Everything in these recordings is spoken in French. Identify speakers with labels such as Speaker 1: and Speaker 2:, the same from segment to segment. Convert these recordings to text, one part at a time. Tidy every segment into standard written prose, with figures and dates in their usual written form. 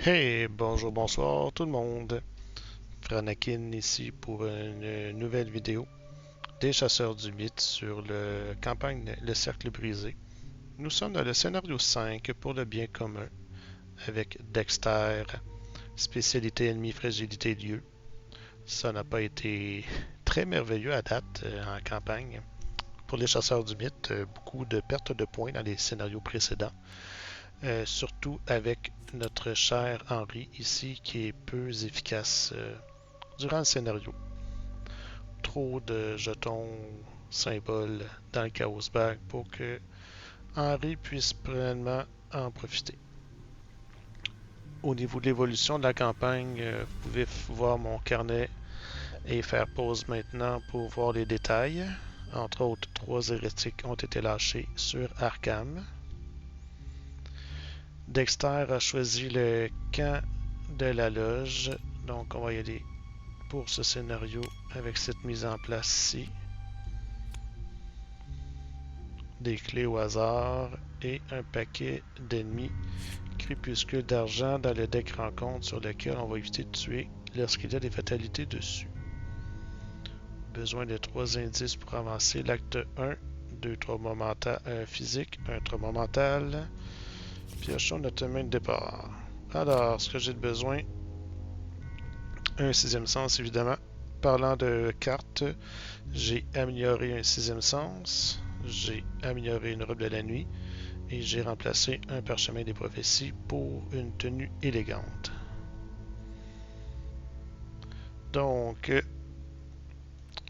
Speaker 1: Hey, bonjour, bonsoir tout le monde. Franakin ici pour une nouvelle vidéo des chasseurs du mythe sur le campagne Le Cercle Brisé. Nous sommes dans le scénario 5 pour le bien commun avec Dexter, spécialité ennemi, fragilité lieu. Ça n'a pas été très merveilleux à date en campagne. Pour les chasseurs du mythe, beaucoup de pertes de points dans les scénarios précédents. Surtout avec notre cher Henri ici qui est peu efficace durant le scénario. Trop de jetons symboles dans le Chaos Bag pour que Henri puisse pleinement en profiter. Au niveau de l'évolution de la campagne, vous pouvez voir mon carnet et faire pause maintenant pour voir les détails. Entre autres, 3 hérétiques ont été lâchés sur Arkham. Dexter a choisi le camp de la loge, donc on va y aller pour ce scénario avec cette mise en place ici. Des clés au hasard et un paquet d'ennemis crépuscule d'argent dans le deck rencontre sur lequel on va éviter de tuer lorsqu'il y a des fatalités dessus. Besoin de 3 indices pour avancer l'acte 1, 2 traumas physiques, 1 trauma mental. Piochons notre main de départ. Alors, ce que j'ai besoin, un sixième sens évidemment. Parlant de cartes, j'ai amélioré un sixième sens, j'ai amélioré une robe de la nuit et j'ai remplacé un parchemin des prophéties pour une tenue élégante. Donc,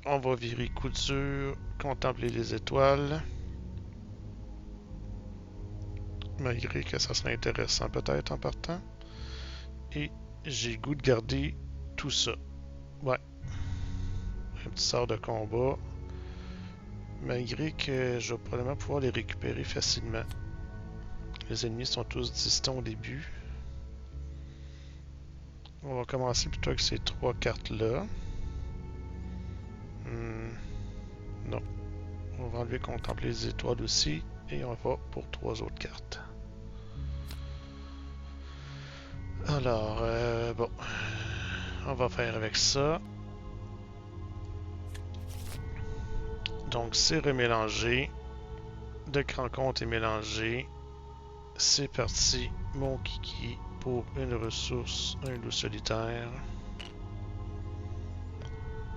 Speaker 1: on va virer couture, contempler les étoiles, malgré que ça serait intéressant peut-être en partant. Et j'ai le goût de garder tout ça. Ouais, un petit sort de combat, malgré que je vais probablement pouvoir les récupérer facilement. Les ennemis sont tous distants au début. On va commencer plutôt avec ces 3 cartes-là. Non. On va enlever contempler les étoiles aussi. Et on va pour 3 autres cartes. Alors, bon. On va faire avec ça. Donc, c'est remélangé. Deck rencontre est mélangé. C'est parti. Mon kiki pour une ressource, un loup solitaire.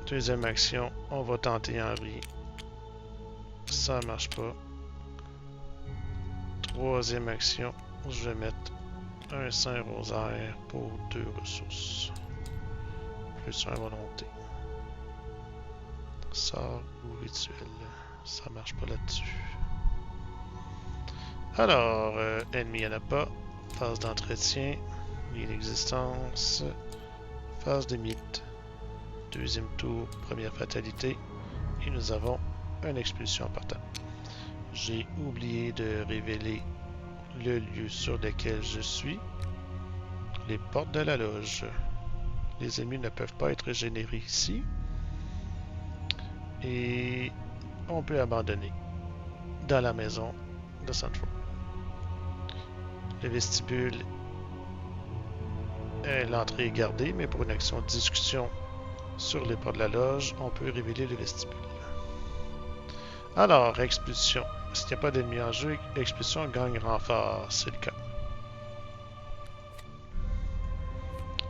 Speaker 1: Deuxième action, on va tenter Henri. Ça marche pas. Troisième action, je vais mettre un saint rosaire pour 2 ressources. Plus un volonté. Sort ou rituel. Ça marche pas là-dessus. Alors, ennemi, il n'y en a pas. Phase d'entretien. Lieu d'existence. Phase de mythe. Deuxième tour, première fatalité. Et nous avons une expulsion en partant. J'ai oublié de révéler le lieu sur lequel je suis. Les portes de la loge. Les ennemis ne peuvent pas être générés ici. Et on peut abandonner dans la maison de Central. Le vestibule, l'entrée est gardée, mais pour une action de discussion sur les portes de la loge, on peut révéler le vestibule. Alors, expulsion. S'il n'y a pas d'ennemis en jeu, expulsion gagne renfort, c'est le cas.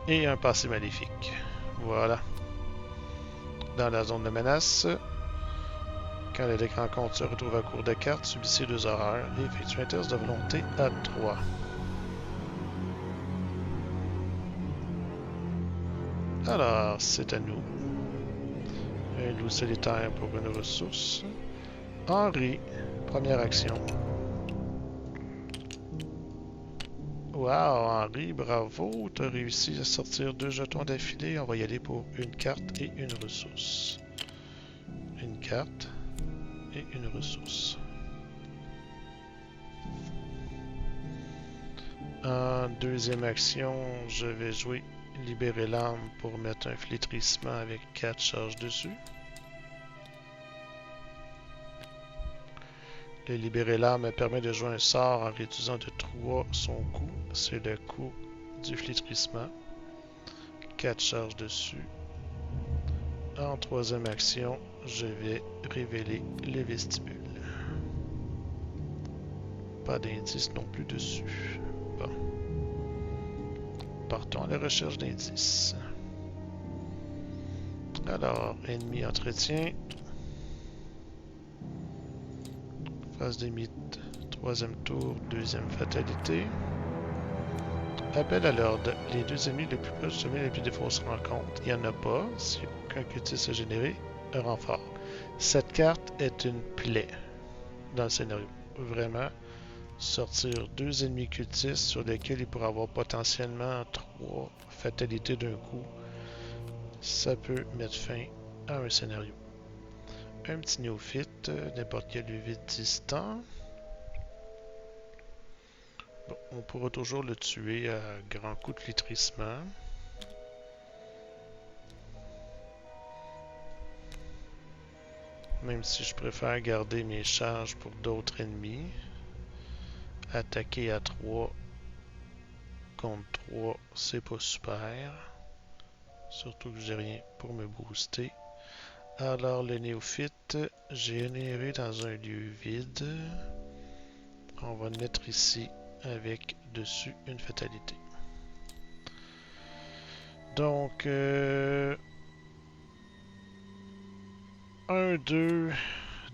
Speaker 1: Et un passé maléfique. Voilà. Dans la zone de menace, quand le deck rencontre se retrouve à court de cartes, subissez 2 horreurs et effectuez un test de volonté à 3. Alors, c'est à nous. Un loup solitaire pour une ressource. Henri, première action. Wow, Henri, bravo, t'as réussi à sortir 2 jetons d'affilée. On va y aller pour une carte et une ressource. Une carte et une ressource. En deuxième action, je vais jouer Libérer l'âme pour mettre un flétrissement avec 4 charges dessus. Le Libérer l'âme permet de jouer un sort en réduisant de 3 son coût. C'est le coût du flétrissement. 4 charges dessus. En troisième action, je vais révéler le vestibule. Pas d'indice non plus dessus. Bon. Partons à la recherche d'indices. Alors, ennemi entretien. Phase de mythe, troisième tour, deuxième fatalité. Appel à l'ordre. Les deux ennemis les plus proches du sommet les plus défauts se rencontrent. Il n'y en a pas. Si aucun cultiste est généré, un renfort. Cette carte est une plaie dans le scénario. Vraiment, sortir deux ennemis cultistes sur lesquels il pourrait avoir potentiellement 3 fatalités d'un coup, ça peut mettre fin à un scénario. Un petit néophyte, n'importe quel vide distant. Bon, on pourra toujours le tuer à grands coups de flétrissement. Même si je préfère garder mes charges pour d'autres ennemis. Attaquer à 3 contre 3, c'est pas super. Surtout que j'ai rien pour me booster. Alors le néophyte, généré dans un lieu vide. On va le mettre ici avec dessus une fatalité. Donc 1-2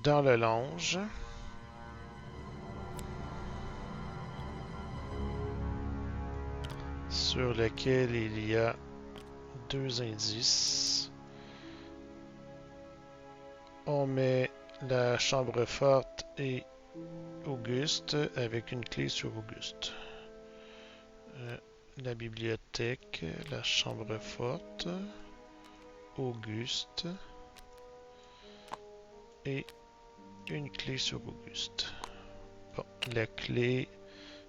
Speaker 1: dans le longe. Sur lequel il y a 2 indices. On met la chambre forte et Auguste avec une clé sur Auguste. La bibliothèque, la chambre forte, Auguste et une clé sur Auguste. Bon, la clé,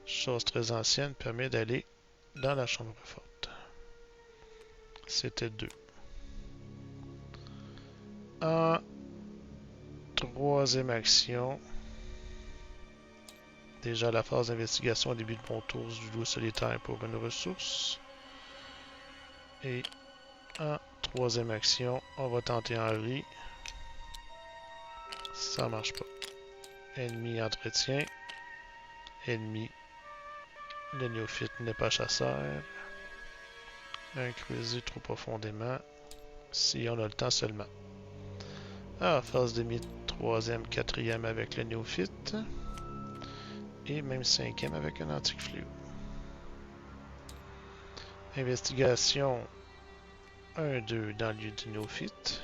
Speaker 1: chose très ancienne, permet d'aller dans la chambre forte. C'était 2. En troisième action, déjà la phase d'investigation au début de mon tour du loup solitaire pour une ressource. Et en troisième action, on va tenter Henri. Ça marche pas. Ennemi entretien. Ennemi. Le néophyte n'est pas chasseur. Un creuser trop profondément. Si on a le temps seulement. Ah, phase de mythe, troisième, quatrième avec le néophyte. Et même cinquième avec un antique fléau. Investigation 1-2 dans le lieu du néophyte.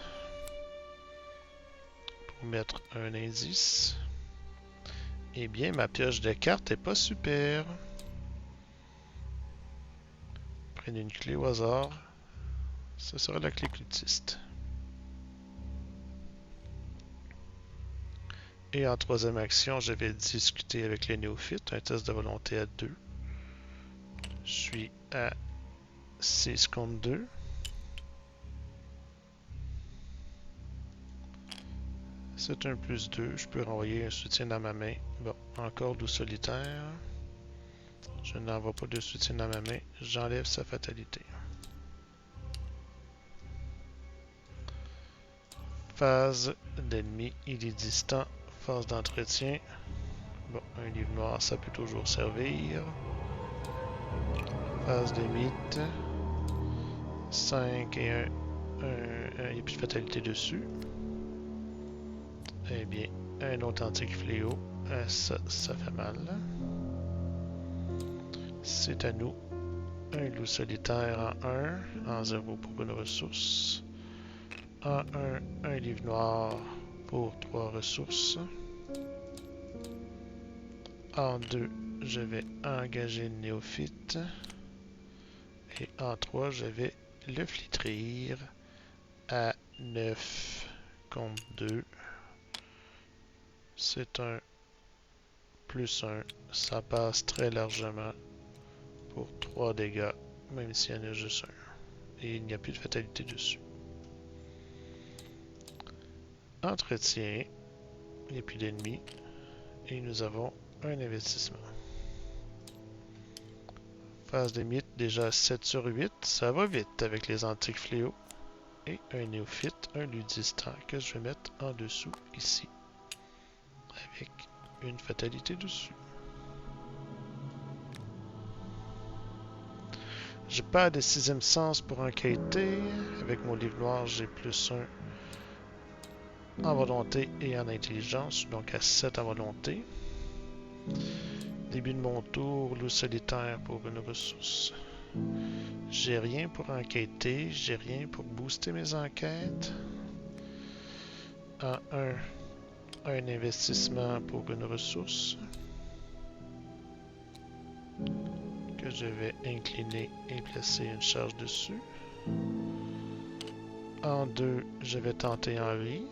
Speaker 1: Pour mettre un indice. Eh bien, ma pioche de cartes est pas super. Prenez une clé au hasard. Ce sera la clé cultiste. Et en troisième action, je vais discuter avec les néophytes. Un test de volonté à 2. Je suis à 6 contre 2. C'est un plus 2. Je peux renvoyer un soutien dans ma main. Bon, encore loup solitaire. Je n'envoie pas de soutien dans ma main. J'enlève sa fatalité. Phase d'ennemi, il est distant. Phase d'entretien. Bon, un livre noir, ça peut toujours servir. Phase de mythe. 5 et 1. Il n'y a plus de fatalité dessus. Eh bien, un authentique fléau. Ça fait mal. C'est à nous. Un loup solitaire en 1. En 0 pour une ressource. En 1, un livre noir pour 3 ressources. En 2, je vais engager le néophyte. Et en 3, je vais le flétrir à 9 contre 2. C'est un plus 1. Ça passe très largement pour 3 dégâts, même s'il y en a juste un. Et il n'y a plus de fatalité dessus. Entretien. Il n'y a plus d'ennemis. Et nous avons un investissement. Phase limite déjà 7 sur 8. Ça va vite avec les antiques fléaux. Et un néophyte, un ludistan que je vais mettre en dessous ici. Avec une fatalité dessus. J'ai pas de 6e sens pour enquêter. Avec mon livre noir, j'ai plus 1 en volonté et en intelligence, donc à 7 en volonté. Début de mon tour, loup solitaire pour une ressource. J'ai rien pour enquêter, j'ai rien pour booster mes enquêtes. En 1 investissement pour une ressource. Que je vais incliner et placer une charge dessus. En 2, je vais tenter Henri.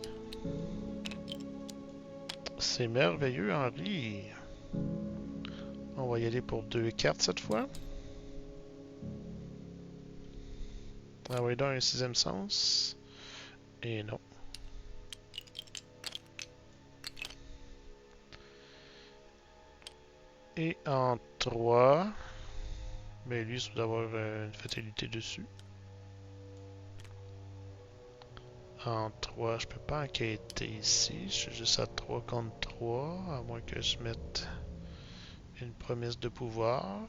Speaker 1: C'est merveilleux, Henri. On va y aller pour 2 cartes cette fois. Ah oui, donc un 6e sens. Et non. Et en 3, mais lui, ça doit avoir une fatalité dessus. En 3, je peux pas enquêter ici. Je suis juste à 3 contre 3, à moins que je mette une promesse de pouvoir.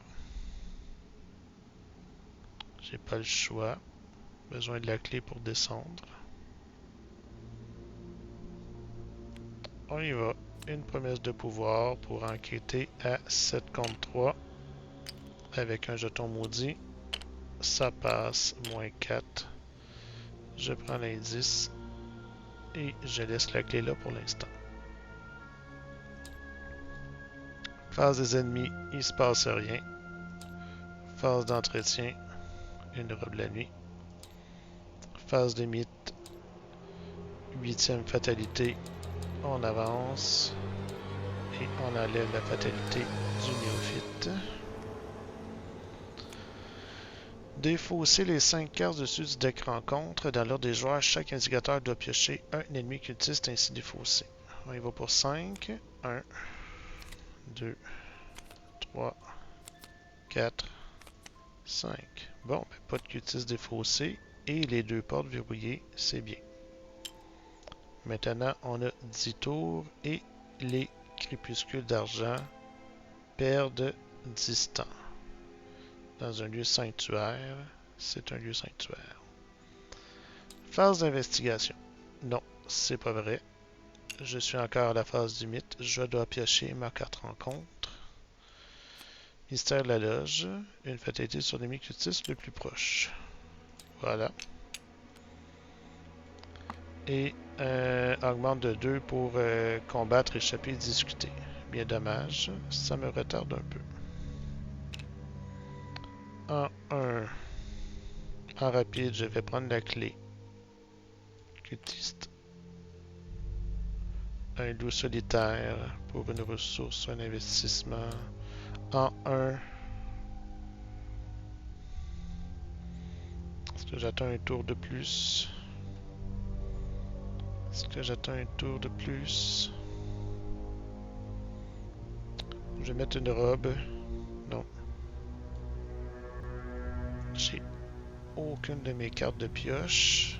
Speaker 1: J'ai pas le choix. Besoin de la clé pour descendre. On y va. Une promesse de pouvoir pour enquêter à 7 contre 3. Avec un jeton maudit. Ça passe. Moins 4. Je prends l'indice. Et je laisse la clé là pour l'instant. Phase des ennemis, il se passe rien. Phase d'entretien, une robe la nuit. Phase de mythe, 8e fatalité, on avance. Et on enlève la fatalité du néophyte. Défausser les 5 cartes dessus du deck rencontre. Dans l'ordre des joueurs, chaque indicateur doit piocher un ennemi cultiste ainsi défaussé. On y va pour 5. 1, 2, 3, 4, 5. Bon, ben, pas de cultiste défaussé. Et les 2 portes verrouillées, c'est bien. Maintenant, on a 10 tours et les crépuscules d'argent perdent 10 temps. Dans un lieu sanctuaire, c'est un lieu sanctuaire. Phase d'investigation. Non, c'est pas vrai. Je suis encore à la phase du mythe. Je dois piocher ma carte rencontre. Mystère de la loge. Une fatalité sur l'ennemi cultiste le plus proche. Voilà. Et augmente de 2 pour combattre, échapper et discuter. Bien dommage. Ça me retarde un peu. En 1. En rapide, je vais prendre la clé. Cultiste. Un loup solitaire pour une ressource, un investissement. En 1. Est-ce que j'attends un tour de plus? Est-ce que j'attends un tour de plus? Je vais mettre une robe. Non. J'ai aucune de mes cartes de pioche.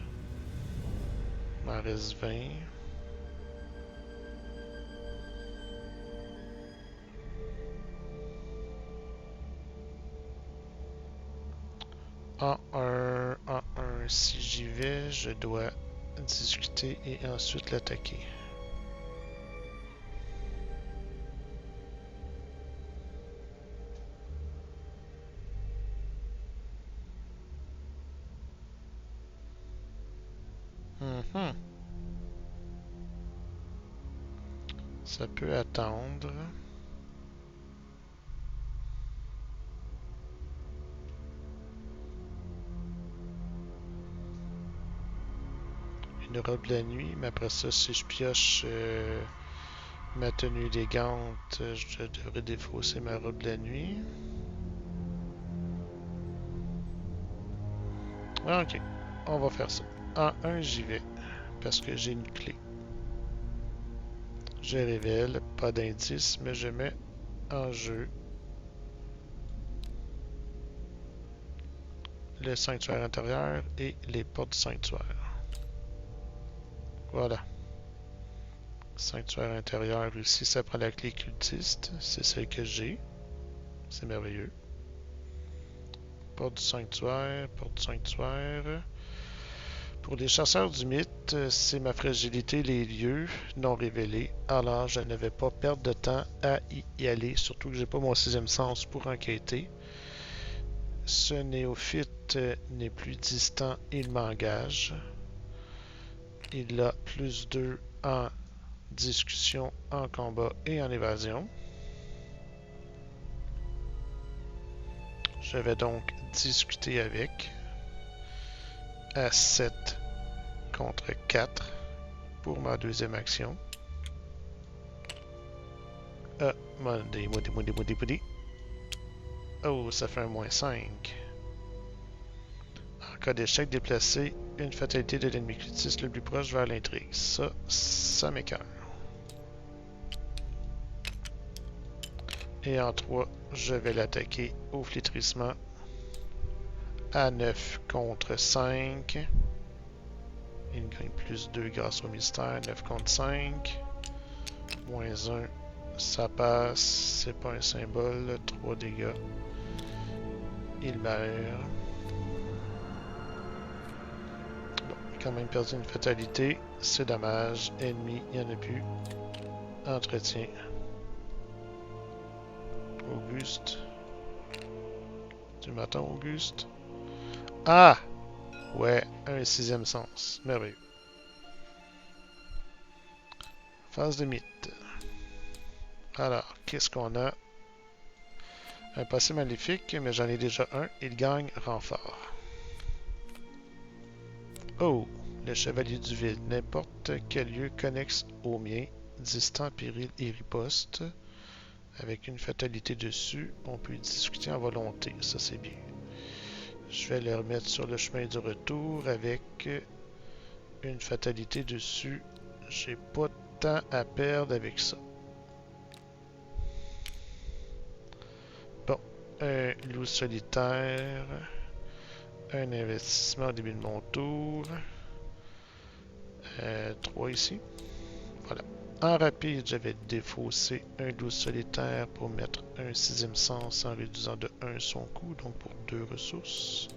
Speaker 1: Il m'en reste 20. En 1, si j'y vais, je dois discuter et ensuite l'attaquer. Ça peut attendre. Une robe de la nuit, mais après ça, si je pioche ma tenue élégante, je devrais défausser ma robe de la nuit. Ok, on va faire ça. En 1, j'y vais, parce que j'ai une clé. Je révèle, pas d'indice, mais je mets en jeu le sanctuaire intérieur et les portes du sanctuaire. Voilà. Sanctuaire intérieur ici, ça prend la clé cultiste. C'est celle que j'ai. C'est merveilleux. Porte du sanctuaire, porte du sanctuaire. Pour les chasseurs du mythe, c'est ma fragilité, les lieux non révélés. Alors, je ne vais pas perdre de temps à y aller, surtout que j'ai pas mon sixième sens pour enquêter. Ce néophyte n'est plus distant, il m'engage. Il a plus 2 en discussion, en combat et en évasion. Je vais donc discuter avec à 7 contre 4 pour ma deuxième action. Maudit. Oh, ça fait un -5. En cas d'échec, déplacer une fatalité de l'ennemi cultiste le plus proche vers l'intrigue. Ça m'écoeure. Et en 3, je vais l'attaquer au flétrissement à 9 contre 5. Il gagne plus 2 grâce au mystère. 9 contre 5. -1. Ça passe. C'est pas un symbole. 3 dégâts. Il meurt. Bon, il a quand même perdu une fatalité. C'est dommage. Ennemi, il n'y en a plus. Entretien. Auguste. Tu m'attends, Auguste? Ah! Ouais, un sixième sens. Merveilleux. Phase de mythe. Alors, qu'est-ce qu'on a? Un passé maléfique, mais j'en ai déjà un. Il gagne renfort. Oh! Le chevalier du vide. N'importe quel lieu connexe au mien. Distant, péril et riposte. Avec une fatalité dessus, on peut discuter en volonté. Ça, c'est bien. Je vais le remettre sur le chemin du retour avec une fatalité dessus. J'ai pas de temps à perdre avec ça. Bon, un loup solitaire. Un investissement au début de mon tour. 3 ici. Voilà. En rapide, je vais défausser un loup solitaire pour mettre un sixième sens en réduisant de 1 son coût, donc pour 2 ressources.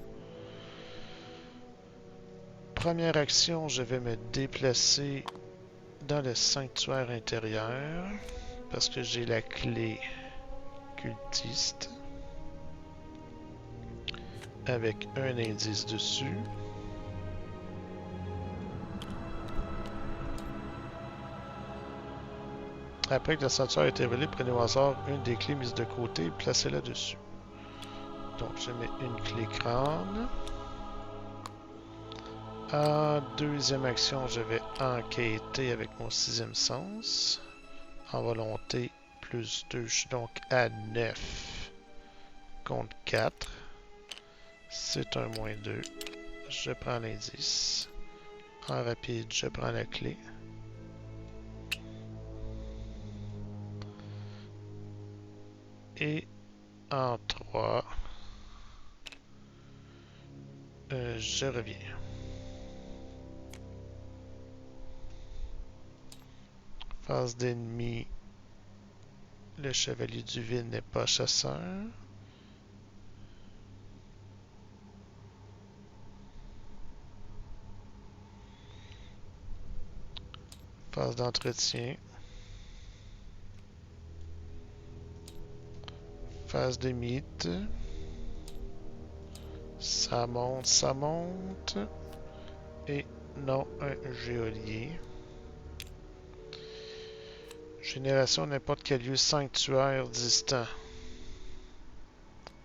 Speaker 1: Première action, je vais me déplacer dans le sanctuaire intérieur parce que j'ai la clé cultiste avec un indice dessus. Après que le sanctuaire a été révélé, prenez au hasard une des clés mises de côté et placez-la dessus. Donc je mets une clé crâne. En deuxième action, je vais enquêter avec mon sixième sens. En volonté, plus 2, je suis donc à 9 contre 4. C'est un -2. Je prends l'indice. En rapide, je prends la clé. Et en 3, je reviens. Phase d'ennemi, le chevalier du vide n'est pas chasseur. Phase d'entretien. Phase de mythe. Ça monte, ça monte. Et non, un geôlier. Génération n'importe quel lieu sanctuaire distant.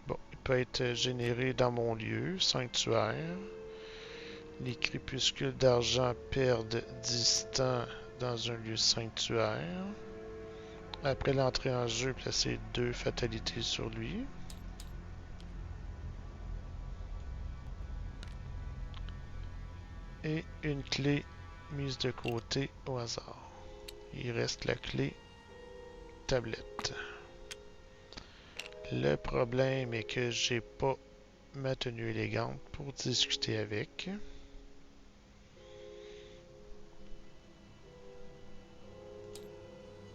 Speaker 1: Bon, il peut être généré dans mon lieu, sanctuaire. Les crépuscules d'argent perdent distant dans un lieu sanctuaire. Après l'entrée en jeu, placez 2 fatalités sur lui. Et une clé mise de côté au hasard. Il reste la clé tablette. Le problème est que j'ai pas ma tenue élégante pour discuter avec.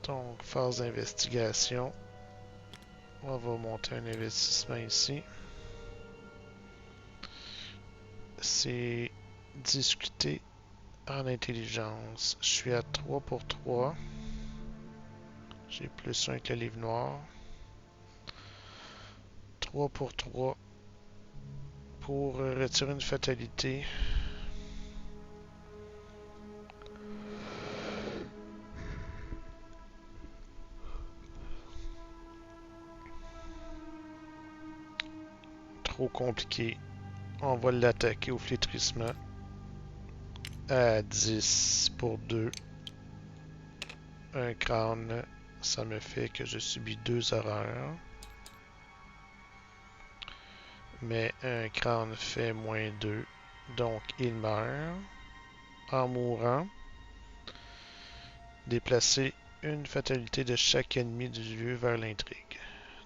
Speaker 1: Donc, phase d'investigation. On va monter un investissement ici. C'est discuter en intelligence. Je suis à 3 pour 3. J'ai plus 1 avec le livre noir. 3 pour 3 pour retirer une fatalité. Trop compliqué. On va l'attaquer au flétrissement. À 10 pour 2. Un crâne, ça me fait que je subis 2 horreurs. Mais un crâne fait moins 2. Donc il meurt. En mourant, déplacer une fatalité de chaque ennemi du lieu vers l'intrigue.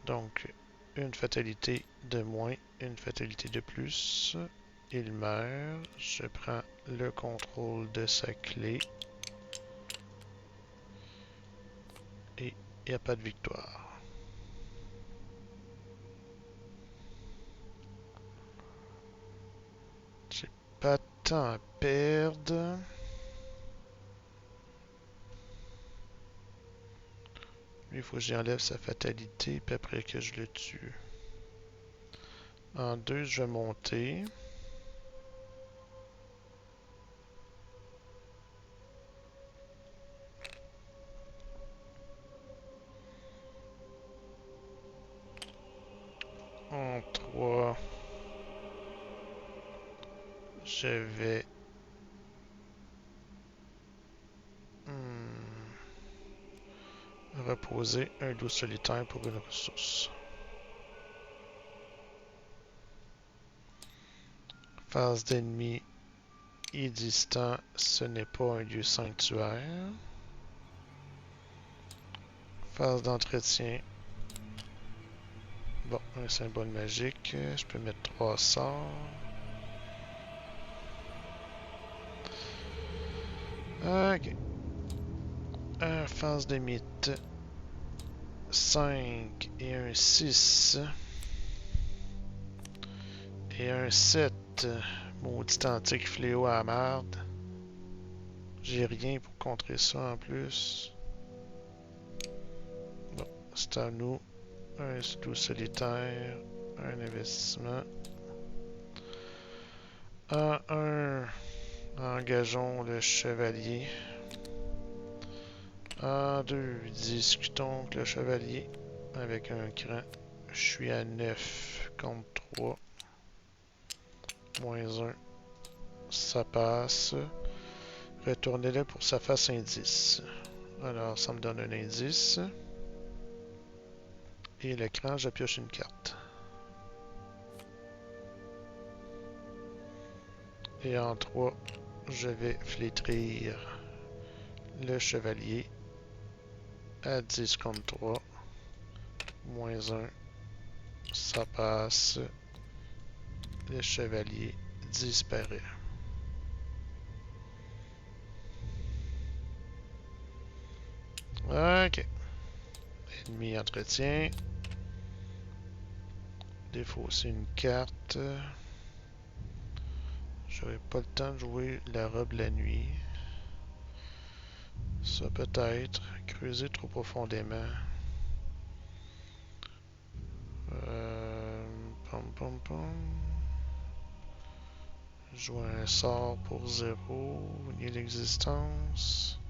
Speaker 1: Donc une fatalité de moins, une fatalité de plus. Il meurt. Je prends le contrôle de sa clé. Et il n'y a pas de victoire. J'ai pas de temps à perdre. Lui, il faut que j'enlève sa fatalité, puis après que je le tue. En 2, je vais monter. En 3, je vais reposer un loup solitaire pour une ressource. Phase d'ennemi et distant, ce n'est pas un lieu sanctuaire. Phase d'entretien. Bon, un symbole magique. Je peux mettre 3 sorts. Ok. Phase de mythe. 5 et un 6. Et un 7. Maudit antique fléau à la merde. J'ai rien pour contrer ça en plus. Bon, c'est à nous. Un loup solitaire. Un investissement. En 1, engageons le chevalier. En 2, discutons avec le chevalier avec un cran. Je suis à 9 contre 3. Moins 1. Ça passe. Retournez-le pour sa face indice. Alors, ça me donne un indice. Et l'écran, je pioche une carte. Et en 3, je vais flétrir le chevalier à 10 contre 3. Moins 1. Ça passe. Le chevalier disparaît. Ok. Ennemi entretien. Défausser une carte. J'aurais pas le temps de jouer la robe la nuit. Ça peut-être. Creuser trop profondément. Pom pom pom. Jouer un sort pour 0. Nier l'existence.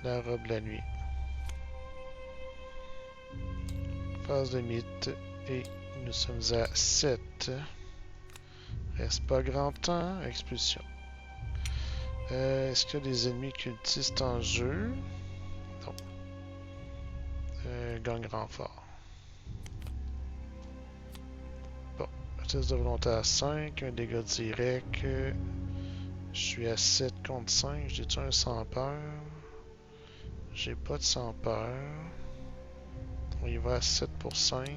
Speaker 1: La robe la nuit. Phase de mythe. Et nous sommes à 7. Reste pas grand temps. Expulsion. Est-ce qu'il y a des ennemis cultistes en jeu? Non. Gagne renfort. Bon. Test de volonté à 5. Un dégât direct. Je suis à 7 contre 5. J'ai-tu un sans peur? J'ai pas de sans peur. On y va à 7 pour 5.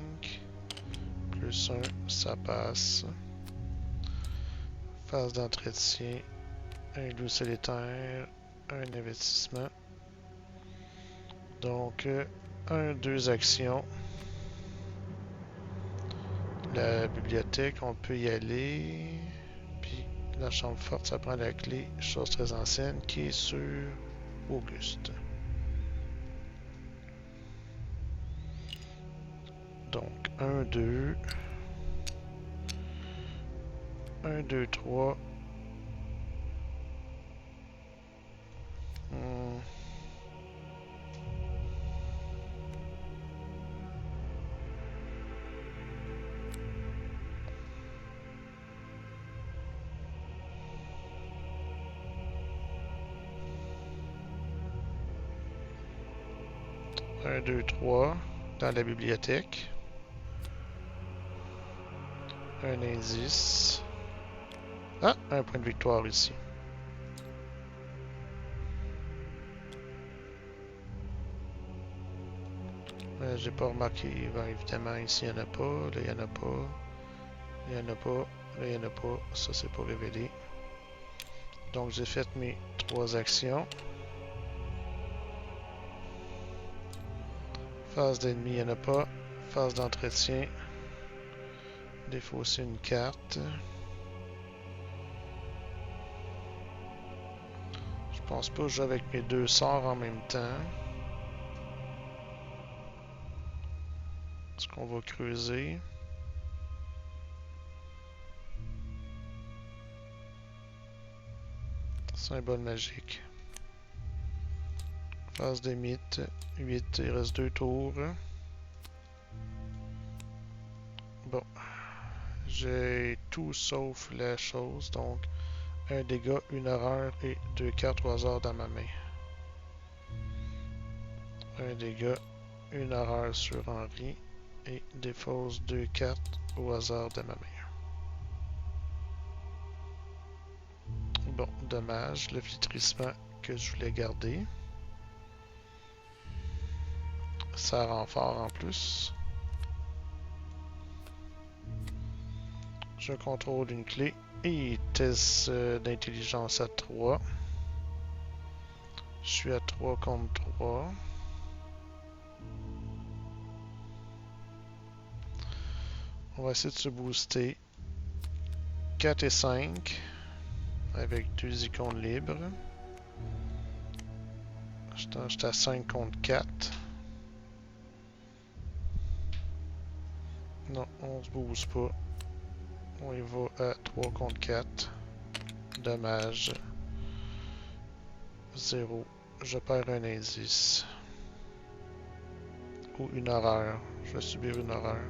Speaker 1: plus 1, ça passe. Phase d'entretien, un loup solitaire, un investissement. Donc, 2 actions. La bibliothèque, on peut y aller. Puis la chambre forte, ça prend la clé, chose très ancienne, qui est sur Auguste. Donc, 1, 2. 1, 2, 3. 1, 2, 3 dans la bibliothèque. Un indice. Ah, un point de victoire ici. J'ai pas remarqué. Ben, évidemment, ici, il n'y en a pas. Là, il n'y en a pas. Il n'y en a pas. Là, il n'y en a pas. Ça, c'est pas révélé. Donc, j'ai fait mes 3 actions. Phase d'ennemi, il n'y en a pas. Phase d'entretien. Défausser une carte. Je pense pas que je joue avec mes 2 sorts en même temps. Est-ce qu'on va creuser? Symbole magique. Phase de mythe. 8, il reste 2 tours. Bon. J'ai tout sauf la chose, donc un dégât, une horreur et 2 cartes au hasard dans ma main. Un dégât, une horreur sur Henri et défausse 2 cartes au hasard de ma main. Bon, dommage, le flétrissement que je voulais garder. Ça rend fort en plus. Je contrôle une clé et test d'intelligence à 3. Je suis à 3 contre 3. On va essayer de se booster. 4 et 5 avec 2 icônes libres. Je suis à 5 contre 4. Non, on se booste pas. On y va à 3 contre 4. Dommage. 0. Je perds un indice. Ou une horreur. Je vais subir une horreur.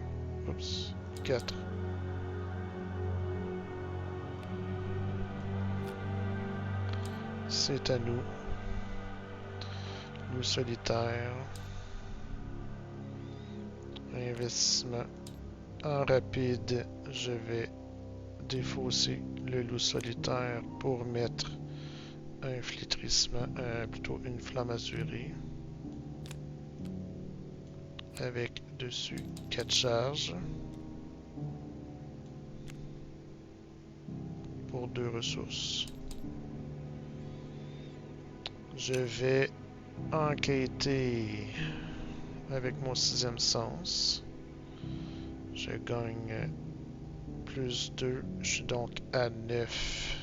Speaker 1: Oups. 4. C'est à nous. Loup solitaire. Investissement. En rapide, je vais défausser le loup solitaire pour mettre un flétrissement, plutôt une flamme azurée. Avec dessus 4 charges. Pour 2 ressources. Je vais enquêter avec mon 6e sens. Je gagne plus 2. Je suis donc à 9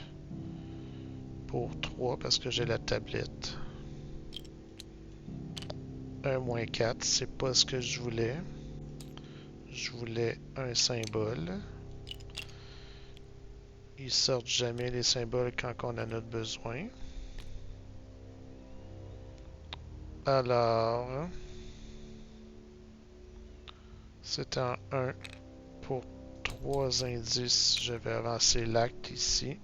Speaker 1: pour 3 parce que j'ai la tablette. 1 moins 4, c'est pas ce que je voulais. Je voulais un symbole. Ils sortent jamais les symboles quand on en a besoin. Alors, c'est en 1 pour 3 indices. Je vais avancer l'acte ici.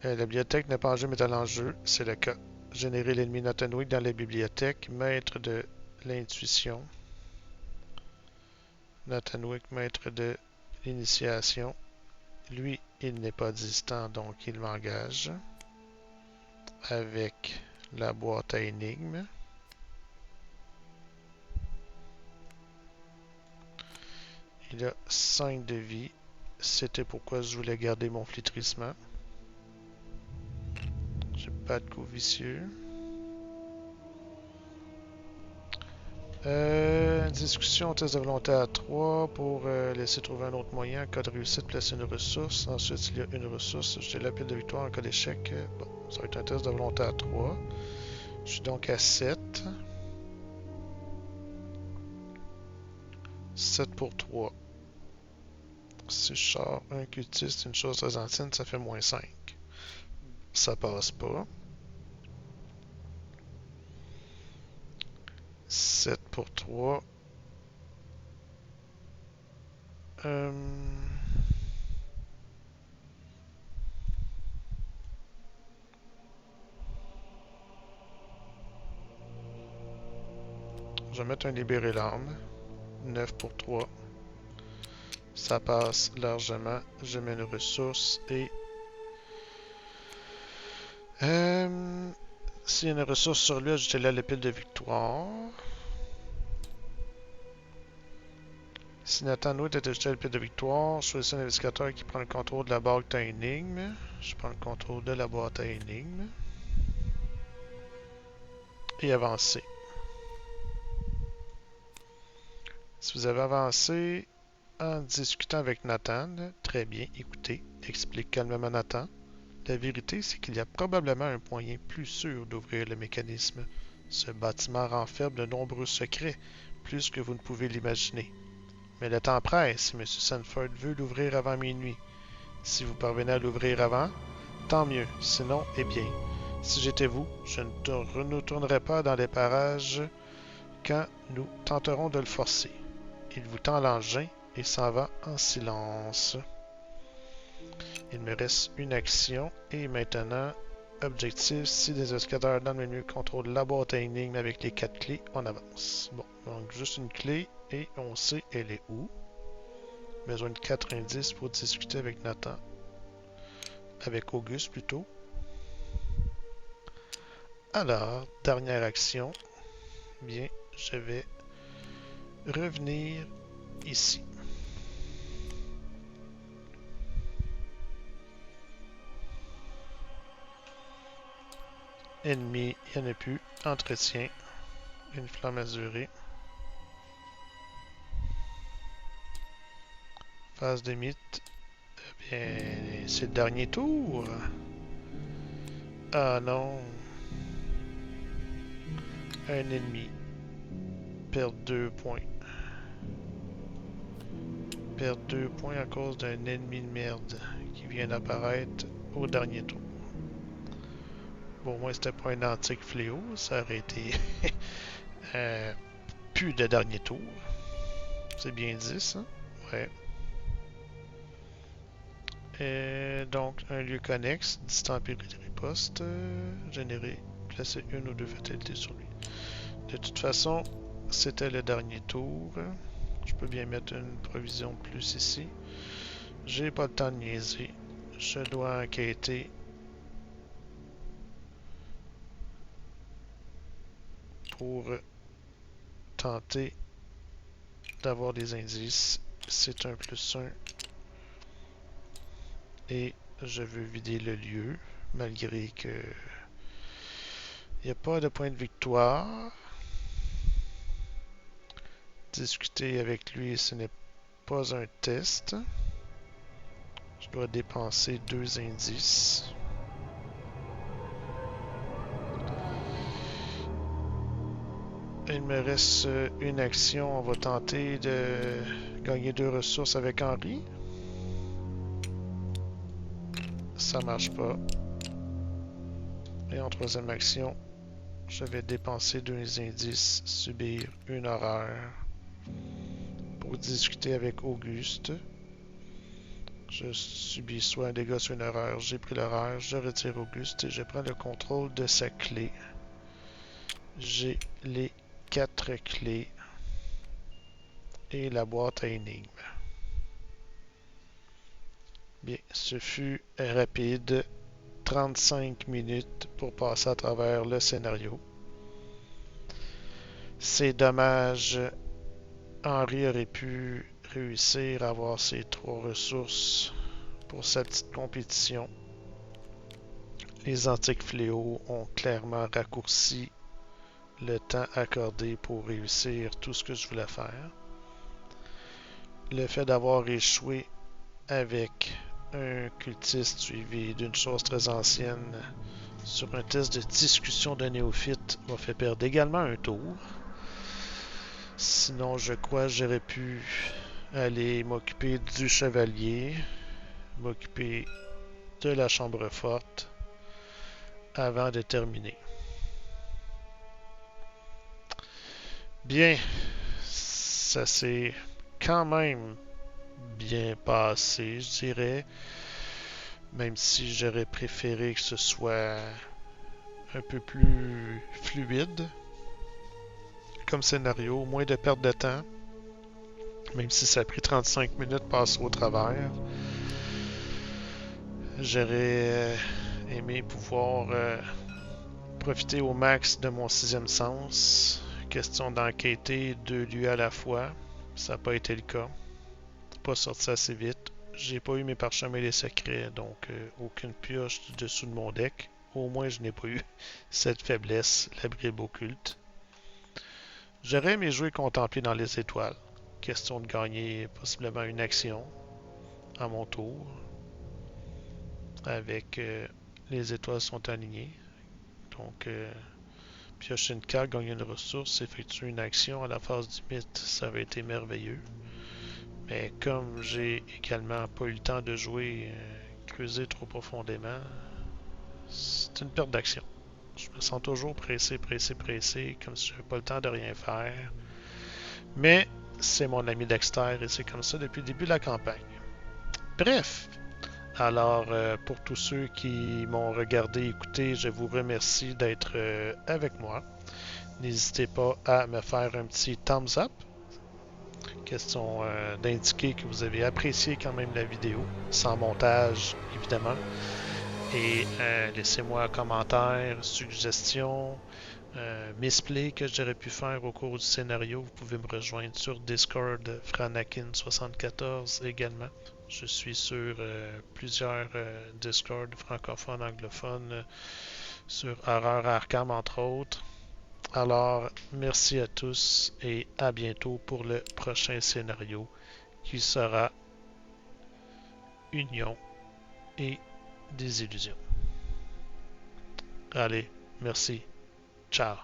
Speaker 1: La bibliothèque n'est pas en jeu, mais en jeu. C'est le cas. Générer l'ennemi Nathanwick dans la bibliothèque. Maître de l'intuition. Nathanwick, maître de l'initiation. Lui, il n'est pas distant, donc il m'engage. Avec la boîte à énigmes. Il a 5 de vie. C'était pourquoi je voulais garder mon flétrissement. J'ai pas de coup vicieux. Discussion, test de volonté à 3 pour laisser trouver un autre moyen. En cas de réussite, placer une ressource. Ensuite, il y a une ressource. Jeter la pile de victoire en cas d'échec. Bon, ça va être un test de volonté à 3. Je suis donc à 7. 7 pour 3. Si je sors un cultiste, une chose très ancienne, ça fait moins 5. Ça passe pas. 7 pour 3. Je vais mettre un libéré l'âme. 9 pour 3. Ça passe largement. Je mets une ressource et... s'il y a une ressource sur lui, ajoutez là la pile de victoire. Si Nathan Wood est ajouté à la pile de victoire, choisissez un investigateur qui prend le contrôle de la boîte à énigmes. Je prends le contrôle de la boîte à énigmes. Et avancer. Si vous avez avancé en discutant avec Nathan, très bien, écoutez, explique calmement Nathan. La vérité, c'est qu'il y a probablement un moyen plus sûr d'ouvrir le mécanisme. Ce bâtiment renferme de nombreux secrets, plus que vous ne pouvez l'imaginer. Mais le temps presse et M. Sanford veut l'ouvrir avant minuit. Si vous parvenez à l'ouvrir avant, tant mieux. Sinon, eh bien, si j'étais vous, je ne retournerais pas dans les parages quand nous tenterons de le forcer. Il vous tend l'engin et s'en va en silence. Il me reste une action et maintenant, objectif, si des escaladeurs dans le menu contrôlent la boîte à énigmes avec les 4 clés, on avance. Bon, donc juste une clé et on sait elle est où. Besoin de 4 indices pour discuter avec Nathan. Avec Auguste plutôt. Alors, dernière action. Bien, je vais revenir ici. Ennemi, il n'y en a plus. Entretien. Une flamme azurée. Phase de mythe. Eh bien, c'est le dernier tour. Ah non. Un ennemi. Perdre 2 points. Perdre 2 points à cause d'un ennemi de merde qui vient d'apparaître au dernier tour. Bon, au moins c'était pas un antique fléau, ça aurait été plus de dernier tour. C'est bien dit, ça. Ouais. Donc, un lieu connexe, distant pire de riposte, générer, placer une ou deux fatalités sur lui. De toute façon, c'était le dernier tour. Je peux bien mettre une provision de plus ici. J'ai pas le temps de niaiser. Je dois enquêter pour tenter d'avoir des indices. C'est un +1. Et je veux vider le lieu, malgré que il n'y a pas de point de victoire. Discuter avec lui, ce n'est pas un test. Je dois dépenser 2 indices. Il me reste une action. On va tenter de gagner 2 ressources avec Henri. Ça marche pas. Et en troisième action, je vais dépenser 2 indices, subir une horreur pour discuter avec Auguste. Je subis soit un dégât, soit une horreur. J'ai pris l'horreur, je retire Auguste et je prends le contrôle de sa clé. J'ai les 4 clés et la boîte à énigmes. Bien, ce fut rapide. 35 minutes pour passer à travers le scénario. C'est dommage. Henri aurait pu réussir à avoir ces 3 ressources pour sa petite compétition. Les antiques fléaux ont clairement raccourci le temps accordé pour réussir tout ce que je voulais faire. Le fait d'avoir échoué avec un cultiste suivi d'une chose très ancienne sur un test de discussion de néophyte m'a fait perdre également un tour. Sinon, je crois que j'aurais pu aller m'occuper du chevalier, m'occuper de la chambre forte avant de terminer. Bien, ça s'est quand même bien passé, je dirais, même si j'aurais préféré que ce soit un peu plus fluide comme scénario, moins de perte de temps, même si ça a pris 35 minutes de passer au travers. J'aurais aimé pouvoir profiter au max de mon sixième sens. Question d'enquêter 2 lieux à la fois. Ça n'a pas été le cas. Pas sorti assez vite. J'ai pas eu mes parchemins des secrets, donc aucune pioche du dessous de mon deck. Au moins, je n'ai pas eu cette faiblesse, la bribe occulte. J'aurais aimé jouer contempler dans les étoiles. Question de gagner possiblement une action à mon tour. Avec les étoiles sont alignées. Donc, piocher une carte, gagner une ressource, effectuer une action à la phase du mythe, ça avait été merveilleux. Mais comme j'ai également pas eu le temps de jouer, creuser trop profondément, c'est une perte d'action. Je me sens toujours pressé, comme si j'avais pas le temps de rien faire. Mais c'est mon ami Dexter et c'est comme ça depuis le début de la campagne. Bref, alors pour tous ceux qui m'ont regardé, écouté, je vous remercie d'être avec moi. N'hésitez pas à me faire un petit thumbs up. Question d'indiquer que vous avez apprécié quand même la vidéo, sans montage évidemment. Et laissez-moi un commentaire, suggestion, misplay que j'aurais pu faire au cours du scénario. Vous pouvez me rejoindre sur Discord, Franakin74 également. Je suis sur plusieurs Discord francophones, anglophones, sur Horreur Arkham entre autres. Alors, merci à tous et à bientôt pour le prochain scénario qui sera Union et des illusions. Allez, merci. Ciao.